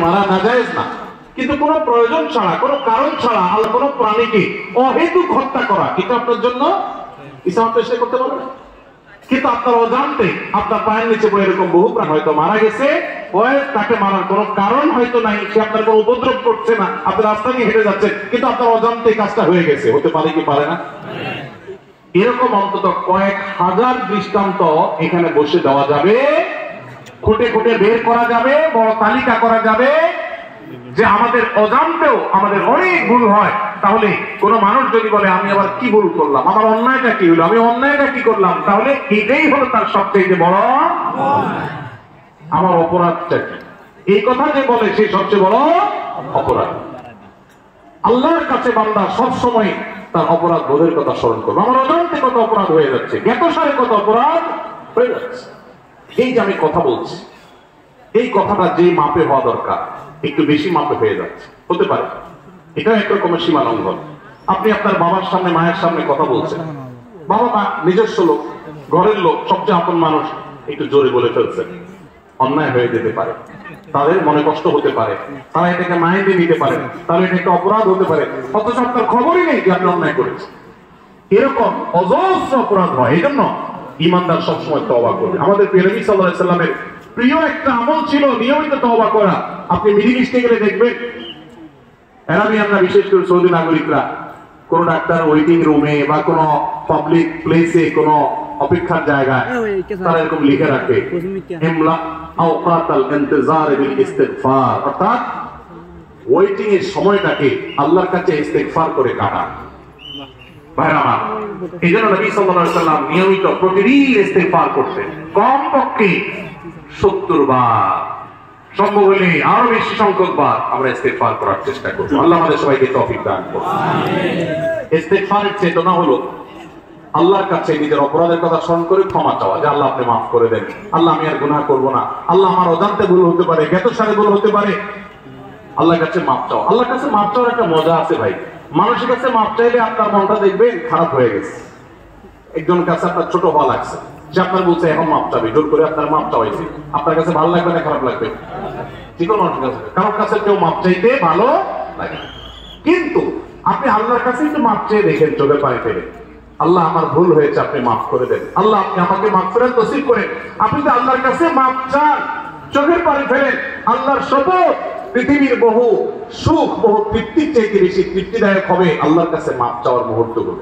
মারা নাজায়েজ না, কিন্তু কোনো প্রয়োজন ছাড়া, কোনো কারণ ছাড়া আল্লাহ কোনো প্রাণীকে অহেতুক হত্যা করা এটা আপনার জন্য ইসলাম পেশ করতে পারবে না। কিন্তু আপনার অজান্তে আপনার পায়ের নিচে পড়ে এরকম বহু প্রাণ হয়তো মারা গেছে, তাকে মারার কোনো কারণ হয়তো নাই, সে আপনার কোনো উপদ্রব করছে না, আপনি রাস্তা দিয়ে হেঁটে যাচ্ছেন, কিন্তু আপনার অজান্তে কাজটা হয়ে গেছে, হতে পারে কি পারে না? এরকম অন্তত কয়েক হাজার দৃষ্টান্ত এখানে বসে দেওয়া যাবে, খুঁটে খুঁটে বের করা যাবে, বড় তালিকা করা যাবে যে আমাদের অজান্তেও আমাদের অনেক ভুল হয়। তাহলে কোন মানুষ যদি বলে আমি আবার কি ভুল করলাম, আমার অন্যায়টা কি হলো, আমি অন্যায়টা কি করলাম, তাহলে এটাই হলো তার সবচেয়ে বড় আমার অপরাধটা কি, এই কথা যে বলে সে সবচেয়ে বড় অপরাধ। আল্লাহর কাছে বান্দা সবসময় তার অপরাধ বোধের কথা স্মরণ করবে। আমার অজান্তে কত অপরাধ হয়ে যাচ্ছে, জ্ঞাতসারে কত অপরাধ হয়ে যাচ্ছে। এই যে আমি কথা বলছি, এই কথাটা যে মাপে হওয়া দরকার একটু বেশি মাপে হয়ে যাচ্ছে, হতে পারে এটা এক রকমের সীমা লঙ্ঘন। আপনি আপনার বাবার সামনে মায়ের সামনে কথা বলছেন, বাবা মা নিজস্ব লোক, ঘরের লোক, সবচেয়ে আপন মানুষ, একটু জোরে বলে ফেলছেন, অন্যায় হয়ে যেতে পারে, তাদের মনে কষ্ট হতে পারে, তারা এটাকে মাইন্ডে নিতে পারে, তাহলে এটা একটা অপরাধ হতে পারে, অথচ আপনার খবরই নেই যে আপনি অন্যায় করেছেন। এরকম অজস্র অপরাধ হয়। এই জন্য ইমানদার সবসময় তওবা করবে। আমাদের প্রিয় নবী সাল্লাল্লাহু আলাইহি সাল্লামের প্রিয় একটা আমল ছিল নিয়মিত তওবা করা। আপনি মিডিল ইস্টে গেলে দেখবেন আরাবিয়ানরা, বিশেষ করে সৌদি নাগরিকরা, কোন ডাক্তার ওয়েটিং রুমে বা কোন পাবলিক প্লেসে, কোন অপেক্ষার জায়গায় তারা এরকম লিখে রাখে ইমলা আওকাতাল ইন্তিজার বিল ইস্তিগফার, অর্থাৎ ওয়েটিং এর সময়টাকে আল্লাহর কাছে ইস্তিগফার করে কাটান। ভাইরা আমার, এই জন্য নবী সাল্লাল্লাহু আলাইহি ওয়াসাল্লাম নিয়মিত প্রতিদিন ইস্তিগফার করতেন, কমপক্ষে 70 বার, সম্ভব হলে আরো বেশি সংখ্যক বার আমরা ইস্তিগফার করার চেষ্টা করব। আল্লাহ আমাদের সবাইকে তৌফিক দান করুন। ইস্তিগফারের চেতনা হলো আল্লাহর কাছে নিজের অপরাধের কথা স্মরণ করে ক্ষমা চাওয়া, যে আল্লাহ আপনি মাফ করে দেন, আল্লাহ আমি আর গুনাহ করব না, আল্লাহ আমার অজান্তে ভুল হতে পারে, জ্ঞাতসারে ভুল হতে পারে, আল্লাহর কাছে মাফ চাওয়া। আল্লাহর কাছে মাফ চাওয়ার একটা মজা আছে ভাই। মানুষের কাছে মাফ চাইলে আপনার মনটা দেখবেন খারাপ হয়ে গেছে। একজন কাছে আপনার ছোট হওয়া লাগছে, সে আপনার বলছে এখন মাপ চাবে, জোর করে আপনার মাপ চাওয়াইছে, আপনার কাছে ভালো লাগবে না খারাপ লাগবে? ঠিক আছে, মানুষের কাছে, কারোর কাছে কেউ মাপ চাইতে ভালো লাগে, কিন্তু আপনি আল্লাহর কাছে একটু মাপ চেয়ে দেখেন, চোখে পায়ে ফেলে, আল্লাহ আমার ভুল হয়েছে, আপনি মাফ করে দেন, আল্লাহ আপনি আমাকে মাফ করেন, নসিব করেন। আপনি তো আল্লাহর কাছে মাপ চান, চোখের পানি ফেলেন, আল্লাহর শপথ পৃথিবীর বহু সুখ, বহু তৃপ্তির চাইতে বেশি তৃপ্তিদায়ক হবে আল্লাহর কাছে মাপ চাওয়ার মুহূর্তগুলো।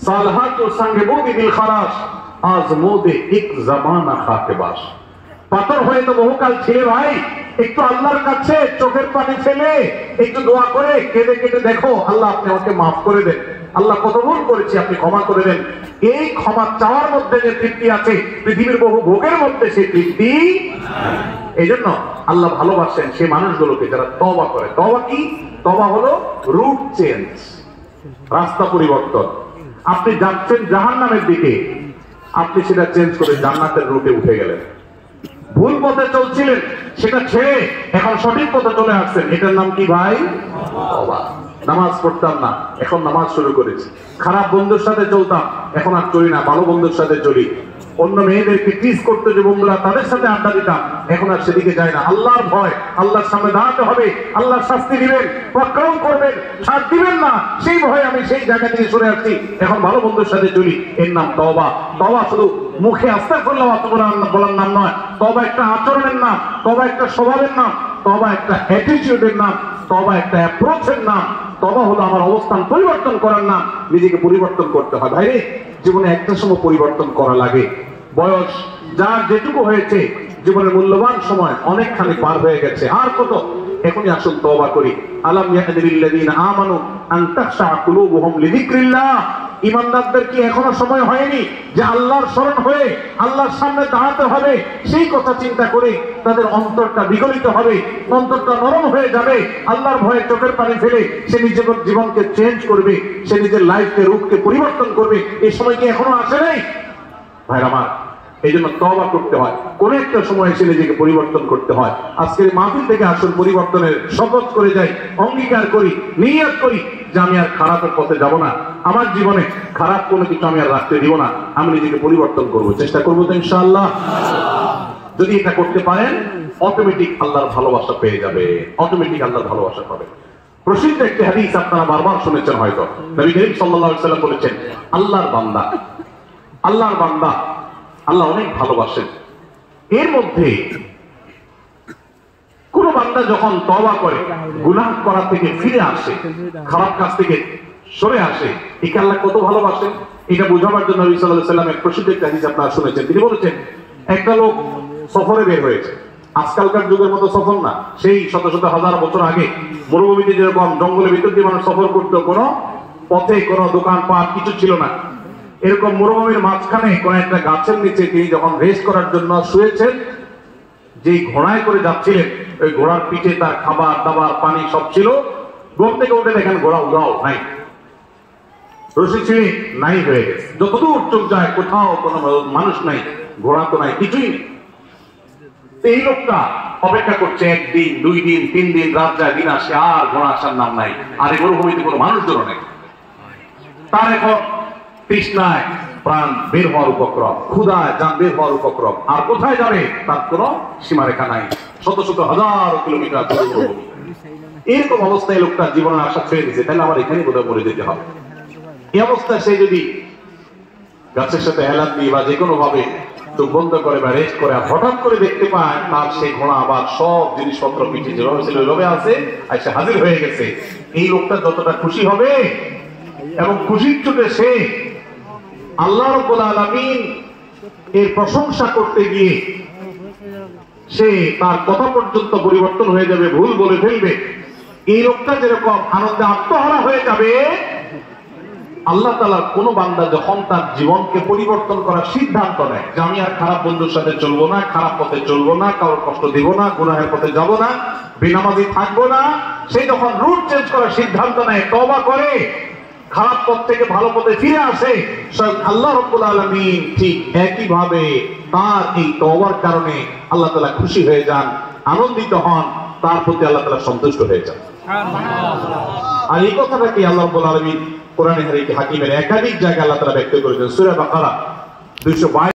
সালহাতু সাঙ্গেবুদি বিল খারাস আজমুদে এক জামানা খাতেবাস। পাথর হয়ে তো বহুকাল ছিলে ভাই, একটু আল্লাহর কাছে চোখের পানি ফেলে একটু দোয়া করে কেঁদে কেটে দেখো, আল্লাহ আপনি আমাকে মাফ করে দেন, আল্লাহ কত ভুল করেছি, আপনি ক্ষমা করে দেন। এই ক্ষমা চাওয়ার মধ্যে যে তৃপ্তি আছে, পৃথিবীর বহু ভোগের মধ্যে সেই তৃপ্তি। এই জন্য আল্লাহ ভালোবাসেন সেই মানুষগুলোকে যারা তওবা করে। তওবা কি? তওবা হলো রুট চেঞ্জ, রাস্তা পরিবর্তন। আপনি যাচ্ছেন জাহান্নামের দিকে, আপনি সেটা চেঞ্জ করে জান্নাতের রুটে উঠে গেলেন। ভুল পথে চলছিলেন, সেটা ছেড়ে এখন সঠিক পথে চলে আসছেন, এটার নাম কি ভাই? তওবা। নামাজ পড়তাম না, এখন নামাজ শুরু করেছি। খারাপ বন্ধুর সাথে চলতাম, এখন আর চলি না, ভালো বন্ধুর সাথে চলি। অন্য মেয়েদেরকে টিজ করতে যে বন্ধুরা, তাদের সাথে আড্ডা দিতাম, এখন আর সেদিকে যায় না। আল্লাহর ভয়, আল্লাহর সামনে দাঁড়াতে হবে, আল্লাহর শাস্তি দিবেন, প্রক্রম করবেন, ছাড় দিবেন না, সেই ভয়ে আমি সেই জায়গা থেকে সরে আসছি, এখন ভালো বন্ধুর সাথে চলি। এর নাম তওবা। তওবা শুধু মুখে আস্তাগফিরুল্লাহ বলার নাম নয়, তওবা একটা আচরণের নাম, তওবা একটা স্বভাবের নাম, তওবা একটা অ্যাটিটিউডের নাম, তওবা একটা অ্যাপ্রোচের নাম। তওবা হলো আমার অবস্থান পরিবর্তন করার নাম, নিজেকে পরিবর্তন করতে হয়। ভাইরে, জীবনে একটা সময় পরিবর্তন করা লাগে। বয়স যার যেটুকু হয়েছে, জীবনের মূল্যবান সময় অনেকখানি পার হয়ে গেছে, আর কত? এখনই আসুন তওবা করি। আলাম ইয়াহদি লিল্লাযিনা আমানু আন তাখশা কুলুবুহুম লিযিকরিল্লাহ। ঈমানদারদের কি এখনো সময় হয়নি যে আল্লাহর শরণ হয়ে আল্লাহর সামনে দাঁড়াতে হবে? সেই কথা চিন্তা করে তাদের অন্তরটা বিগলিত হবে, অন্তরটা নরম হয়ে যাবে, আল্লাহর ভয়ে চোখের পানি ফেলে সে নিজের জীবনকে চেঞ্জ করবে, সে নিজের লাইফকে, রূপকে পরিবর্তন করবে। এই সময় কি এখনো আসে নাই? ভাইরা আমার, এই জন্য তওবা করতে হয়, কোন একটা সময় এসে নিজেকে পরিবর্তন করতে হয়। আজকের মাহফিল থেকে আসল পরিবর্তনের শপথ করে যাই, অঙ্গীকার করি, নিয়ত করি যে আমি আর খারাপের পথে যাব না, আমার জীবনে খারাপ কোনো কিছু আমি আর রাখতে দিব না, আমি নিজেকে পরিবর্তন করব, চেষ্টা করবো তো ইনশাআল্লাহ। যদি এটা করতে পারেন অটোমেটিক আল্লাহর ভালোবাসা পেয়ে যাবে, অটোমেটিক আল্লাহর ভালোবাসা পাবে। প্রসিদ্ধ একটি হাদিস আপনারা বারবার শুনেছেন হয়তো, নবী করিম সাল্লাল্লাহু আলাইহি ওয়াসাল্লাম বলেছেন, আল্লাহর বান্দা আল্লাহ অনেক ভালোবাসেন। এর মধ্যে কোন বান্দা যখন তওবা করে, গুনাহ করা থেকে ফিরে আসে, খারাপ কাজ থেকে সরে আসে, একে আল্লাহ কত ভালোবাসেন এটা বোঝাবার জন্য নবী সাল্লাল্লাহু আলাইহি ওয়াসাল্লামের প্রসিদ্ধ একটি হাদিস আপনারা শুনেছেন। তিনি বলেছেন, একটা লোক সফরে বের হয়েছে, আজকালকার যুগের মতো সফর না, সেই শত শত হাজার বছর আগে মরুভূমিতে যেরকম জঙ্গলের ভিতর দিয়ে মানুষ সফর করতো, কোনো পথে কোনো দোকানপাট কিছু ছিল না, এরকম মরুভূমির মাঝখানে কোন একটা গাছের নিচে তিনি যখন রেস্ট করার জন্য শুয়েছেন, যে ঘোড়ায় করে যাচ্ছিলেন, ওই ঘোড়ার পিঠে তার খাবার দাবার পানি সব ছিল। ঘুম থেকে উঠে দেখেন ঘোড়া উড়াও নাই, রশি ছিঁড়ে নাই হয়ে গেছে। যতদূর চোখ যায় কোথাও কোনো মানুষ নাই, ঘোড়া তো নাই, কিছুই নেই। এই লোকটা অপেক্ষা করছে, একদিন, 2 দিন, 3 দিন, রাত যায়, দিন আসে, আর ঘোড়া আসার নাম নাই, আর এই মরুভূমিতে কোনো মানুষজনও নেই। তার এখন তৃষ্ণায় প্রাণ বের হওয়ার উপক্রম, ক্ষুধায় যান বের হওয়ার উপক্রম, আর কোথায় যাবে তার কোনো সীমারেখা নাই, শত শত হাজার কিলোমিটার মরুভূমি। এরকম অবস্থায় লোকটা জীবনের আশা ছেড়ে দিচ্ছে, তাহলে আমার এখানে বোধহয় মরে যেতে হবে। এই অবস্থায় সে যদি গাছের সাথে হেলান দিয়ে বা যে কোনো ভাবে চোখ বন্ধ করে বা রেস্ট করে, হঠাৎ করে দেখতে পায় তার সেই ঘোড়া আবার সব জিনিসপত্র পিছিয়ে যেভাবে ছিল ওইভাবে আছে, আর সে হাজির হয়ে গেছে। এই লোকটা যতটা খুশি হবে, এবং খুশির চোটে সে আল্লাহ রাব্বুল আলামিন এর প্রশংসা করতে গিয়ে সে তার কথা পর্যন্ত পরিবর্তন হয়ে যাবে, ভুল বলে ফেলবে। এই লোকটা যেরকম আনন্দে আত্মহারা হয়ে যাবে, আল্লাহ তাআলার কোন বান্দা যখন তার জীবনকে পরিবর্তন করার সিদ্ধান্ত নেয়, যে আমি আর খারাপ বন্ধুর সাথে চলবো না, খারাপ পথে চলবো না, কারোর কষ্ট দিব না, গুনাহের পথে যাব না, বেনামাজি থাকবো না, সে যখন রুট চেঞ্জ করার সিদ্ধান্ত নেয়, তওবা করে, খারাপ পথ থেকে ভালো পথে ফিরে আসে, স্বয়ং আল্লাহ রাব্বুল আলামিন ঠিক একই ভাবে তার এই তওবার কারণে আল্লাহ তাআলা খুশি হয়ে যান, আনন্দিত হন, তার প্রতি আল্লাহ তাআলা সন্তুষ্ট হয়ে যান। আর এই কথাটা কি আল্লাহ রাব্বুল আলামিন কোরআনে হাকিমের একাধিক জায়গায় আল্লাহ তাআলা ব্যক্ত করেছেন। সূরা বাকারা 222